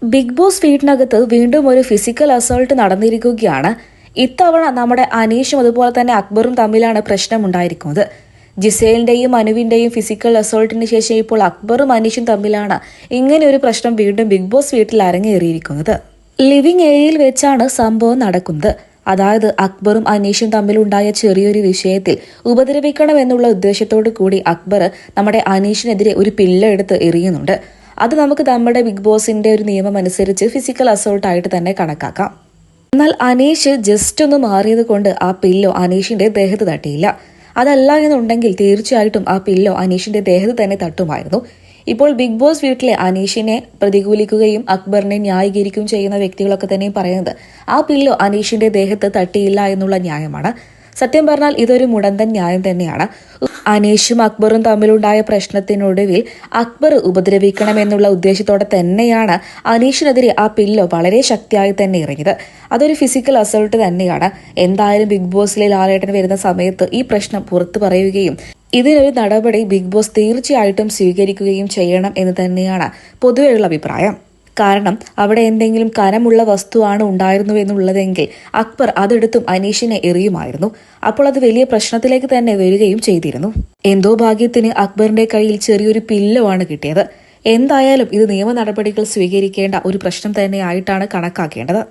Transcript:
Big boss വീട്ടിനകത്ത് വീണ്ടും ഒരു ഫിസിക്കൽ അസോൾട്ട് നടന്നിരിക്കുകയാണ്. ഇത്തവണ നമ്മുടെ അനീഷും അതുപോലെ തന്നെ അക്ബറും തമ്മിലാണ് പ്രശ്നമുണ്ടായിരിക്കുന്നത്. ജിസേലിന്റെയും അനുവിന്റെയും ഫിസിക്കൽ അസോൾട്ടിന് ശേഷം ഇപ്പോൾ അക്ബറും അനീഷും തമ്മിലാണ് ഇങ്ങനെ ഒരു പ്രശ്നം വീണ്ടും ബിഗ് ബോസ് വീട്ടിൽ അരങ്ങേറിയിരിക്കുന്നത്. ലിവിംഗ് ഏരിയയിൽ വെച്ചാണ് സംഭവം നടക്കുന്നത്. അതായത് അക്ബറും അനീഷും തമ്മിലുണ്ടായ ചെറിയൊരു വിഷയത്തിൽ ഉപദ്രവിക്കണം എന്നുള്ള ഉദ്ദേശത്തോടു കൂടി അക്ബർ നമ്മുടെ അനീഷിനെതിരെ ഒരു പില്ല എടുത്ത് എറിയുന്നുണ്ട്. അത് നമുക്ക് നമ്മുടെ ബിഗ് ബോസിന്റെ ഒരു നിയമം അനുസരിച്ച് ഫിസിക്കൽ അസോൾട്ട് ആയിട്ട് തന്നെ കണക്കാക്കാം. എന്നാൽ അനീഷ് ജസ്റ്റ് ഒന്ന് മാറിയത് കൊണ്ട് ആ പില്ലോ അനീഷിന്റെ ദേഹത്ത് തട്ടിയില്ല. അതല്ല എന്നുണ്ടെങ്കിൽ തീർച്ചയായിട്ടും ആ പില്ലോ അനീഷിന്റെ ദേഹത്ത് തന്നെ തട്ടുമായിരുന്നു. ഇപ്പോൾ ബിഗ് ബോസ് വീട്ടിലെ അനീഷിനെ പ്രതികൂലിക്കുകയും അക്ബറിനെ ന്യായീകരിക്കുകയും ചെയ്യുന്ന വ്യക്തികളൊക്കെ തന്നെ പറയുന്നത് ആ പില്ലോ അനീഷിന്റെ ദേഹത്ത് തട്ടിയില്ല എന്നുള്ള ന്യായമാണ്. സത്യം പറഞ്ഞാൽ ഇതൊരു മുടന്തൻ ന്യായം തന്നെയാണ്. അനീഷും അക്ബറും തമ്മിലുണ്ടായ പ്രശ്നത്തിനൊടുവിൽ അക്ബർ ഉപദ്രവിക്കണമെന്നുള്ള ഉദ്ദേശത്തോടെ തന്നെയാണ് അനീഷിനെതിരെ ആ പില്ലോ വളരെ ശക്തിയായി തന്നെ ഇറങ്ങിയത്. അതൊരു ഫിസിക്കൽ അസോൾട്ട് തന്നെയാണ്. എന്തായാലും ബിഗ് ബോസിലെ ലാലേട്ടൻ വരുന്ന സമയത്ത് ഈ പ്രശ്നം പുറത്തു പറയുകയും ഇതിനൊരു നടപടി ബിഗ് ബോസ് തീർച്ചയായിട്ടും സ്വീകരിക്കുകയും ചെയ്യണം എന്ന് തന്നെയാണ് പൊതുവെയുള്ള അഭിപ്രായം. കാരണം അവിടെ എന്തെങ്കിലും കനമുള്ള വസ്തുവാണ് ഉണ്ടായിരുന്നു എന്നുള്ളതെങ്കിൽ അക്ബർ അതെടുത്തും അനീഷിനെ എറിയുമായിരുന്നു. അപ്പോൾ അത് വലിയ പ്രശ്നത്തിലേക്ക് തന്നെ വരികയും ചെയ്തിരുന്നു. എന്തോ ഭാഗ്യത്തിന് അക്ബറിന്റെ കയ്യിൽ ചെറിയൊരു പില്ലോ ആണ് കിട്ടിയത്. എന്തായാലും ഇത് നിയമ നടപടികൾ സ്വീകരിക്കേണ്ട ഒരു പ്രശ്നം തന്നെയായിട്ടാണ് കണക്കാക്കേണ്ടത്.